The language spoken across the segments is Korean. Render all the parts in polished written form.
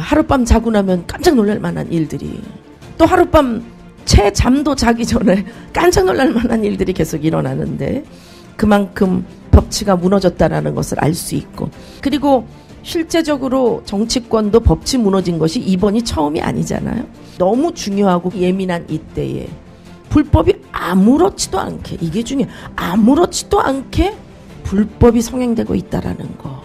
하룻밤 자고 나면 깜짝 놀랄 만한 일들이, 또 하룻밤 채 잠도 자기 전에 깜짝 놀랄 만한 일들이 계속 일어나는데, 그만큼 법치가 무너졌다는 것을 알 수 있고, 그리고 실제적으로 정치권도 법치 무너진 것이 이번이 처음이 아니잖아요. 너무 중요하고 예민한 이때에 불법이 아무렇지도 않게, 이게 중요해, 아무렇지도 않게 불법이 성행되고 있다라는 거.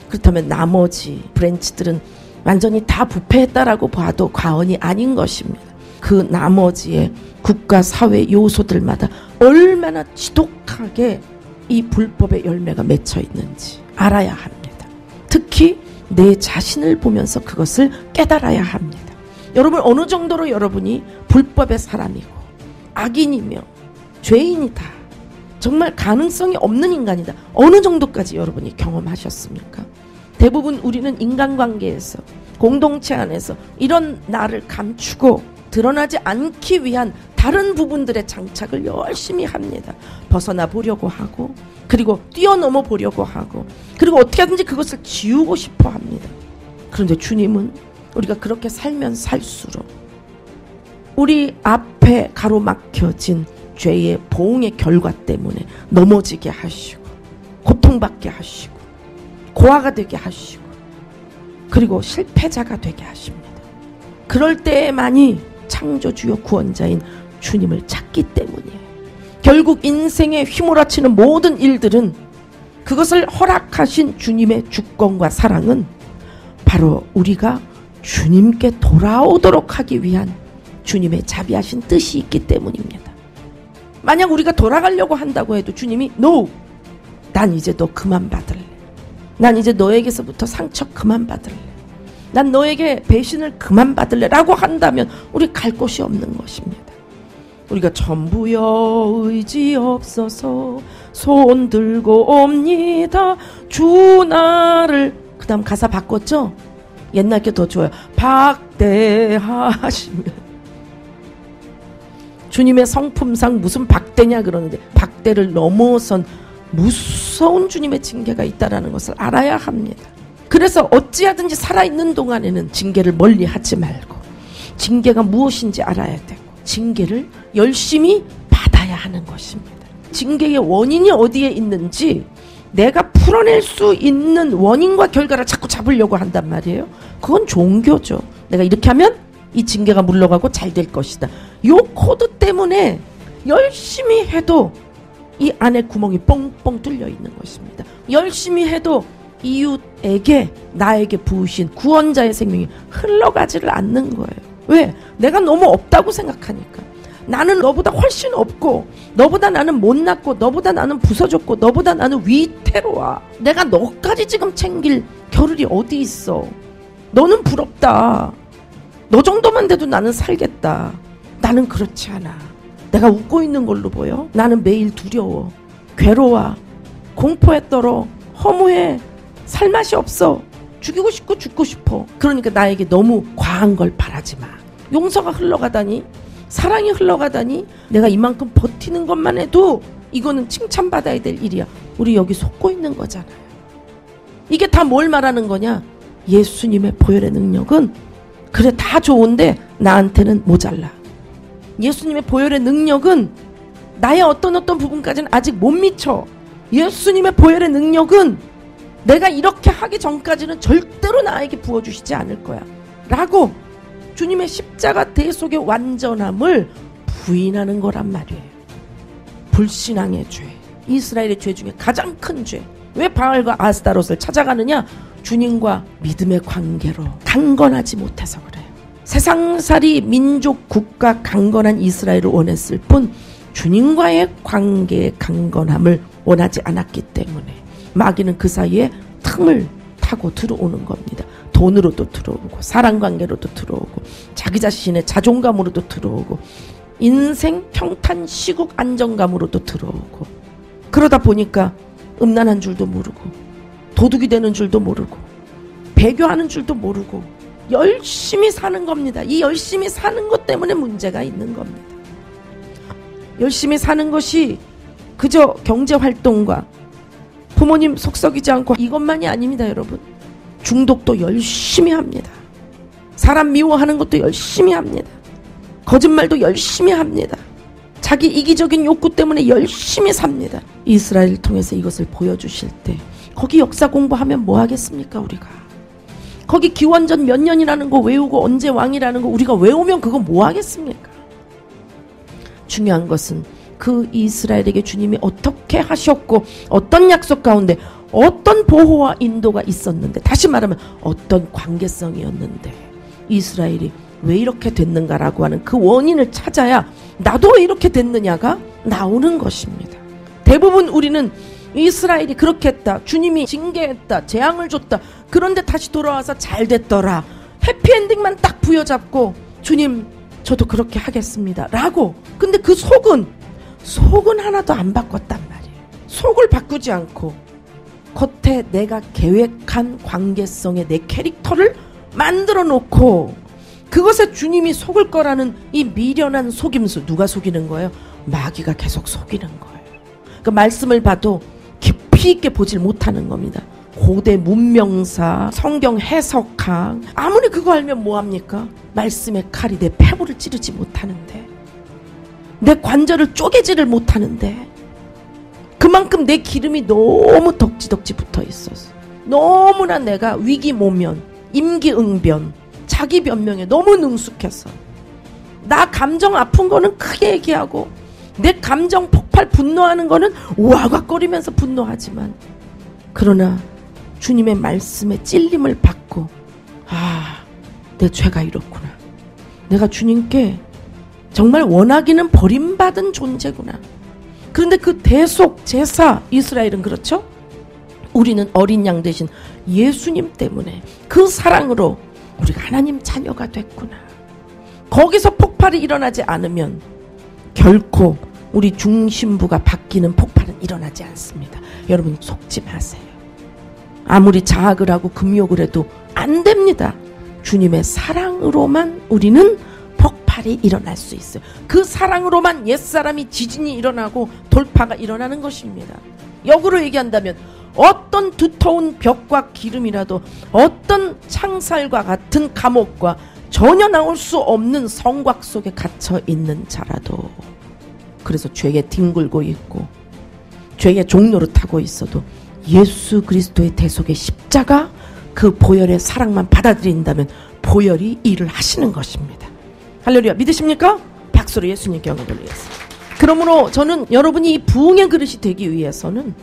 그렇다면 나머지 브랜치들은 완전히 다 부패했다라고 봐도 과언이 아닌 것입니다. 그 나머지의 국가 사회 요소들마다 얼마나 지독하게 이 불법의 열매가 맺혀 있는지 알아야 합니다. 특히 내 자신을 보면서 그것을 깨달아야 합니다. 여러분, 어느 정도로 여러분이 불법의 사람이고 악인이며 죄인이다, 정말 가능성이 없는 인간이다, 어느 정도까지 여러분이 경험하셨습니까? 대부분 우리는 인간관계에서, 공동체 안에서 이런 나를 감추고 드러나지 않기 위한 다른 부분들의 장착을 열심히 합니다. 벗어나 보려고 하고, 그리고 뛰어넘어 보려고 하고, 그리고 어떻게 하든지 그것을 지우고 싶어 합니다. 그런데 주님은 우리가 그렇게 살면 살수록 우리 앞에 가로막혀진 죄의 보응의 결과 때문에 넘어지게 하시고, 고통받게 하시고, 고아가 되게 하시고, 그리고 실패자가 되게 하십니다. 그럴 때에만이 창조주요 구원자인 주님을 찾기 때문이에요. 결국 인생에 휘몰아치는 모든 일들은, 그것을 허락하신 주님의 주권과 사랑은 바로 우리가 주님께 돌아오도록 하기 위한 주님의 자비하신 뜻이 있기 때문입니다. 만약 우리가 돌아가려고 한다고 해도 주님이 No! 난 이제 너 그만 받을래. 난 이제 너에게서부터 상처 그만 받을래. 난 너에게 배신을 그만 받을래 라고 한다면 우리 갈 곳이 없는 것입니다. 우리가 전부여 의지 없어서 손 들고 옵니다. 주 나를, 그 다음 가사 바꿨죠? 옛날 게 더 좋아요. 박대하시며. 주님의 성품상 무슨 박대냐 그러는데, 박대를 넘어선 무서운 주님의 징계가 있다는 것을 알아야 합니다. 그래서 어찌하든지 살아있는 동안에는 징계를 멀리 하지 말고, 징계가 무엇인지 알아야 되고, 징계를 열심히 받아야 하는 것입니다. 징계의 원인이 어디에 있는지 내가 풀어낼 수 있는 원인과 결과를 자꾸 잡으려고 한단 말이에요. 그건 종교죠. 내가 이렇게 하면 이 징계가 물러가고 잘 될 것이다. 요 코드 때문에 열심히 해도 이 안에 구멍이 뻥뻥 뚫려 있는 것입니다. 열심히 해도 이웃에게, 나에게 부으신 구원자의 생명이 흘러가지를 않는 거예요. 왜? 내가 너무 없다고 생각하니까. 나는 너보다 훨씬 없고, 너보다 나는 못났고, 너보다 나는 부서졌고, 너보다 나는 위태로워. 내가 너까지 지금 챙길 겨를이 어디 있어. 너는 부럽다. 너 정도만 돼도 나는 살겠다. 나는 그렇지 않아. 내가 웃고 있는 걸로 보여. 나는 매일 두려워, 괴로워, 공포에 떨어, 허무해, 살맛이 없어, 죽이고 싶고 죽고 싶어. 그러니까 나에게 너무 과한 걸 바라지 마. 용서가 흘러가다니, 사랑이 흘러가다니, 내가 이만큼 버티는 것만 해도 이거는 칭찬받아야 될 일이야. 우리 여기 속고 있는 거잖아요. 이게 다 뭘 말하는 거냐? 예수님의 보혈의 능력은 그래 다 좋은데 나한테는 모자라. 예수님의 보혈의 능력은 나의 어떤 부분까지는 아직 못 미쳐. 예수님의 보혈의 능력은 내가 이렇게 하기 전까지는 절대로 나에게 부어주시지 않을 거야 라고 주님의 십자가 대속의 완전함을 부인하는 거란 말이에요. 불신앙의 죄, 이스라엘의 죄 중에 가장 큰 죄. 왜 바알과 아스타롯을 찾아가느냐? 주님과 믿음의 관계로 강건하지 못해서 그래요. 세상살이 민족 국가 강건한 이스라엘을 원했을 뿐 주님과의 관계의 강건함을 원하지 않았기 때문에 마귀는 그 사이에 틈을 타고 들어오는 겁니다. 돈으로도 들어오고, 사랑관계로도 들어오고, 자기 자신의 자존감으로도 들어오고, 인생 평탄 시국 안정감으로도 들어오고, 그러다 보니까 음란한 줄도 모르고, 도둑이 되는 줄도 모르고, 배교하는 줄도 모르고 열심히 사는 겁니다. 이 열심히 사는 것 때문에 문제가 있는 겁니다. 열심히 사는 것이 그저 경제활동과 부모님 속썩이지 않고 이것만이 아닙니다. 여러분, 중독도 열심히 합니다. 사람 미워하는 것도 열심히 합니다. 거짓말도 열심히 합니다. 자기 이기적인 욕구 때문에 열심히 삽니다. 이스라엘을 통해서 이것을 보여주실 때 거기 역사 공부하면 뭐 하겠습니까 우리가? 거기 기원전 몇 년이라는 거 외우고 언제 왕이라는 거 우리가 외우면 그거 뭐 하겠습니까? 중요한 것은 그 이스라엘에게 주님이 어떻게 하셨고 어떤 약속 가운데 어떤 보호와 인도가 있었는데, 다시 말하면 어떤 관계성이었는데 이스라엘이 왜 이렇게 됐는가라고 하는 그 원인을 찾아야 나도 왜 이렇게 됐느냐가 나오는 것입니다. 대부분 우리는 이스라엘이 그렇게 했다, 주님이 징계했다, 재앙을 줬다, 그런데 다시 돌아와서 잘 됐더라, 해피엔딩만 딱 부여잡고 주님 저도 그렇게 하겠습니다 라고. 근데 그 속은 하나도 안 바꿨단 말이에요. 속을 바꾸지 않고 겉에 내가 계획한 관계성의 내 캐릭터를 만들어 놓고 그것에 주님이 속을 거라는 이 미련한 속임수. 누가 속이는 거예요? 마귀가 계속 속이는 거예요. 그 말씀을 봐도 깊이 있게 보질 못하는 겁니다. 고대 문명사, 성경 해석학, 아무리 그거 알면 뭐합니까? 말씀의 칼이 내 폐부를 찌르지 못하는데, 내 관절을 쪼개지를 못하는데, 그만큼 내 기름이 너무 덕지덕지 붙어 있어서 너무나 내가 위기모면, 임기응변, 자기 변명에 너무 능숙해서 나 감정 아픈 거는 크게 얘기하고 내 감정 폭발 분노하는 거는 와각거리면서 분노하지만, 그러나 주님의 말씀에 찔림을 받고 내 죄가 이렇구나, 내가 주님께 정말 원하기는 버림받은 존재구나. 그런데 그 대속 제사, 이스라엘은 그렇죠? 우리는 어린 양 대신 예수님 때문에 그 사랑으로 우리가 하나님 자녀가 됐구나. 거기서 폭발이 일어나지 않으면 결코 우리 중심부가 바뀌는 폭발은 일어나지 않습니다. 여러분 속지 마세요. 아무리 자학을 하고 금욕을 해도 안 됩니다. 주님의 사랑으로만 우리는 폭발이 일어날 수 있어요. 그 사랑으로만 옛사람이 지진이 일어나고 돌파가 일어나는 것입니다. 역으로 얘기한다면 어떤 두터운 벽과 기름이라도, 어떤 창살과 같은 감옥과 전혀 나올 수 없는 성곽 속에 갇혀 있는 자라도, 그래서 죄에 뒹굴고 있고 죄의 종로를 타고 있어도 예수 그리스도의 대속의 십자가, 그 보혈의 사랑만 받아들인다면 보혈이 일을 하시는 것입니다. 할렐루야. 믿으십니까? 박수로 예수님께 영광 돌리겠습니다. 그러므로 저는 여러분이 이 부흥의 그릇이 되기 위해서는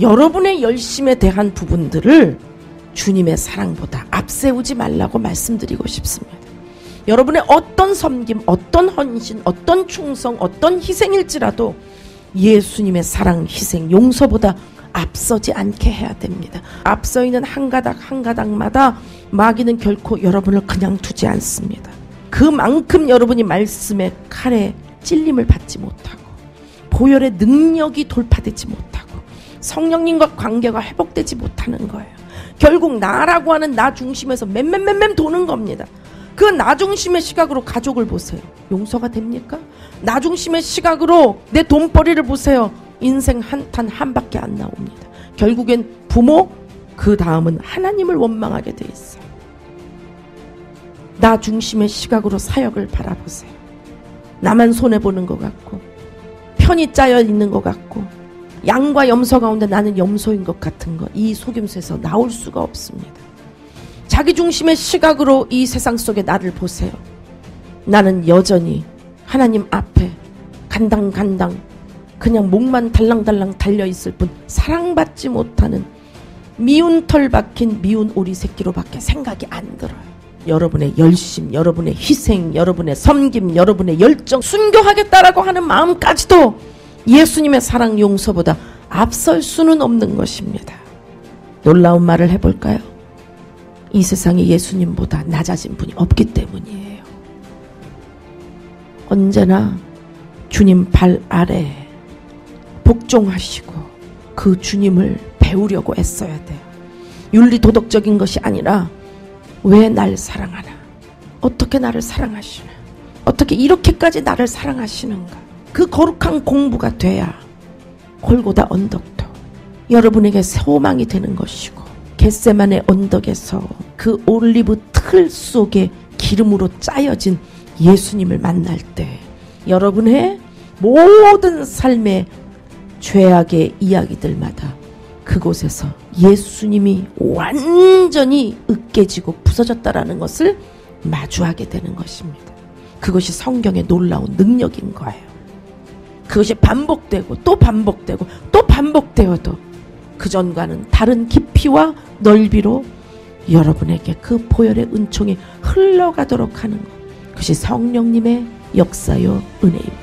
여러분의 열심에 대한 부분들을 주님의 사랑보다 앞세우지 말라고 말씀드리고 싶습니다. 여러분의 어떤 섬김, 어떤 헌신, 어떤 충성, 어떤 희생일지라도 예수님의 사랑, 희생, 용서보다 앞서지 않게 해야 됩니다. 앞서 있는 한 가닥 한 가닥마다 마귀는 결코 여러분을 그냥 두지 않습니다. 그만큼 여러분이 말씀의 칼에 찔림을 받지 못하고 보혈의 능력이 돌파되지 못하고 성령님과 관계가 회복되지 못하는 거예요. 결국 나라고 하는 나 중심에서 맴맴맴맴 도는 겁니다. 그 나 중심의 시각으로 가족을 보세요. 용서가 됩니까? 나 중심의 시각으로 내 돈벌이를 보세요. 인생 한탄 한밖에 안 나옵니다. 결국엔 부모, 그 다음은 하나님을 원망하게 돼 있어요. 나 중심의 시각으로 사역을 바라보세요. 나만 손해보는 것 같고 편이 짜여 있는 것 같고 양과 염소 가운데 나는 염소인 것 같은 거, 이 속임수에서 나올 수가 없습니다. 자기 중심의 시각으로 이 세상 속에 나를 보세요. 나는 여전히 하나님 앞에 간당간당 그냥 목만 달랑달랑 달려있을 뿐 사랑받지 못하는 미운 털 박힌 미운 오리 새끼로밖에 생각이 안 들어요. 여러분의 열심, 여러분의 희생, 여러분의 섬김, 여러분의 열정, 순교하겠다라고 하는 마음까지도 예수님의 사랑 용서보다 앞설 수는 없는 것입니다. 놀라운 말을 해볼까요? 이 세상에 예수님보다 낮아진 분이 없기 때문이에요. 언제나 주님 발 아래 복종하시고 그 주님을 배우려고 애써야 돼요. 윤리 도덕적인 것이 아니라 왜 날 사랑하나? 어떻게 나를 사랑하시나? 어떻게 이렇게까지 나를 사랑하시는가? 그 거룩한 공부가 돼야 골고다 언덕도 여러분에게 소망이 되는 것이고, 겟세마네 언덕에서 그 올리브 틀 속에 기름으로 짜여진 예수님을 만날 때 여러분의 모든 삶의 죄악의 이야기들마다 그곳에서 예수님이 완전히 으깨지고 부서졌다라는 것을 마주하게 되는 것입니다. 그것이 성경의 놀라운 능력인 거예요. 그것이 반복되고 또 반복되고 또 반복되어도 그전과는 다른 깊이와 넓이로 여러분에게 그 보혈의 은총이 흘러가도록 하는 것, 그것이 성령님의 역사요 은혜입니다.